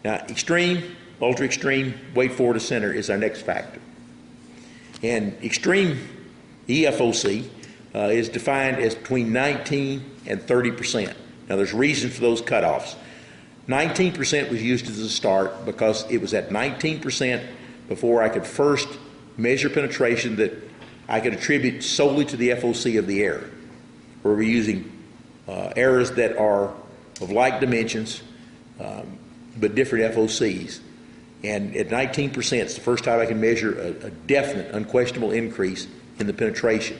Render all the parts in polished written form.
Now, extreme, ultra extreme, weight forward to center is our next factor. And extreme EFOC is defined as between 19 and 30%. Now, there's reason for those cutoffs. 19% was used as a start because it was at 19% before I could first measure penetration that I could attribute solely to the FOC of the error, where we're using errors that are of like dimensions but different FOCs. And at 19%, it's the first time I can measure a definite, unquestionable increase in the penetration.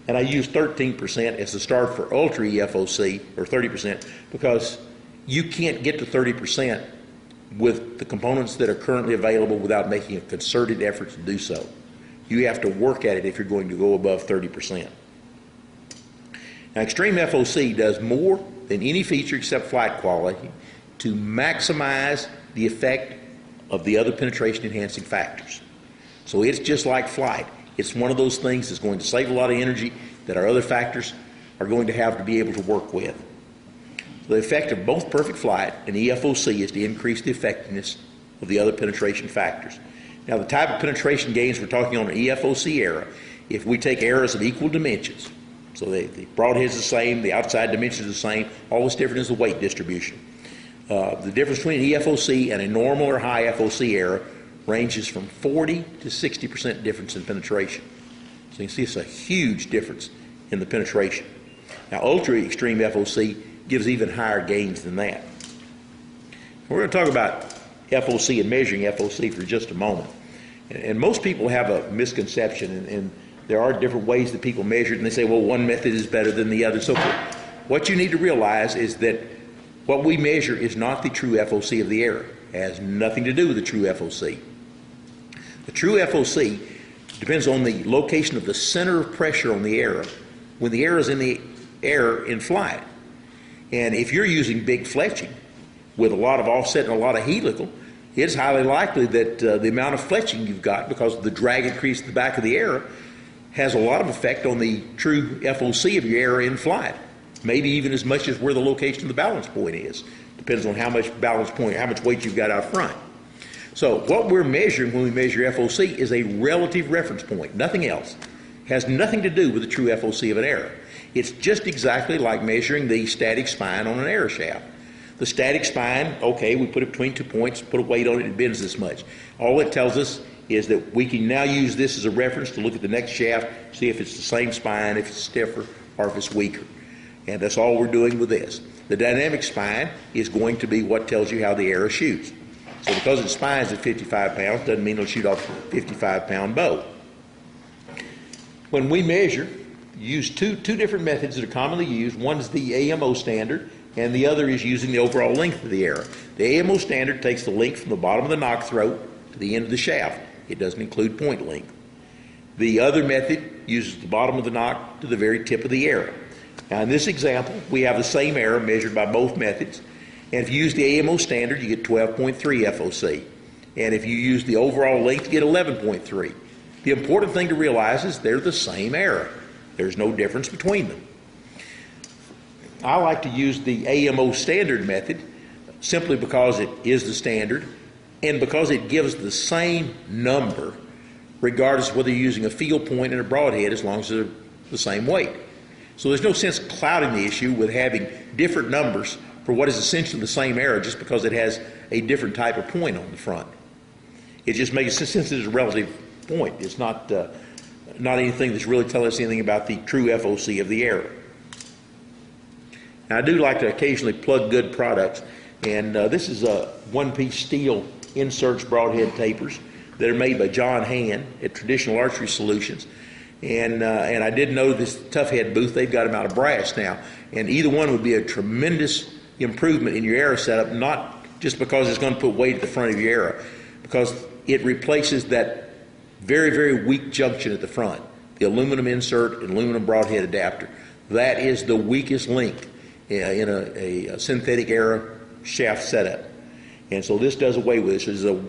And I use 13% as the start for ultra EFOC, or 30%, because you can't get to 30% with the components that are currently available without making a concerted effort to do so. You have to work at it if you're going to go above 30%. Now, extreme FOC does more than any feature except flight quality to maximize the effect of the other penetration enhancing factors. So it's just like flight. It's one of those things that's going to save a lot of energy that our other factors are going to have to be able to work with. The effect of both perfect flight and EFOC is to increase the effectiveness of the other penetration factors. Now, the type of penetration gains we're talking on an EFOC error, if we take errors of equal dimensions, so the broadhead's the same, the outside dimensions are the same, all that's different is the weight distribution. The difference between an EFOC and a normal or high FOC error ranges from 40 to 60% difference in penetration. So you can see it's a huge difference in the penetration. Now, ultra extreme FOC gives even higher gains than that. We're going to talk about FOC and measuring FOC for just a moment. And most people have a misconception, and there are different ways that people measure it, and they say, well, one method is better than the other, so forth. What you need to realize is that what we measure is not the true FOC of the error. It has nothing to do with the true FOC. The true FOC depends on the location of the center of pressure on the error when the error is in the air in flight. And if you're using big fletching with a lot of offset and a lot of helical, it's highly likely that the amount of fletching you've got, because of the drag increase at the back of the error, has a lot of effect on the true FOC of your error in flight. Maybe even as much as where the location of the balance point is. Depends on how much balance point, how much weight you've got out front. So what we're measuring when we measure FOC is a relative reference point, nothing else. It has nothing to do with the true FOC of an error. It's just exactly like measuring the static spine on an error shaft. The static spine, okay, we put it between 2 points, put a weight on it, it bends this much. All it tells us is that we can now use this as a reference to look at the next shaft, see if it's the same spine, if it's stiffer, or if it's weaker. And that's all we're doing with this. The dynamic spine is going to be what tells you how the arrow shoots. So because its spine is at 55 pounds, doesn't mean it'll shoot off a 55-pound bow. When we measure, use two different methods that are commonly used. One is the AMO standard, and the other is using the overall length of the arrow. The AMO standard takes the length from the bottom of the nock throat to the end of the shaft. It doesn't include point length. The other method uses the bottom of the nock to the very tip of the arrow. Now, in this example, we have the same error measured by both methods. And if you use the AMO standard, you get 12.3 FOC. And if you use the overall length, you get 11.3. The important thing to realize is they're the same error. There's no difference between them. I like to use the AMO standard method simply because it is the standard and because it gives the same number regardless of whether you're using a field point and a broadhead, as long as they're the same weight. So there's no sense clouding the issue with having different numbers for what is essentially the same error just because it has a different type of point on the front. It just makes sense since it's a relative point. It's not anything that's really telling us anything about the true FOC of the error. Now, I do like to occasionally plug good products, and this is a one-piece steel inserts broadhead tapers that are made by John Hand at Traditional Archery Solutions. And I did know this Tough Head booth, they've got them out of brass now. And either one would be a tremendous improvement in your arrow setup, not just because it's going to put weight at the front of your arrow, because it replaces that very, very weak junction at the front, the aluminum insert and aluminum broadhead adapter. That is the weakest link in a synthetic arrow shaft setup. And so this does away with this. This is a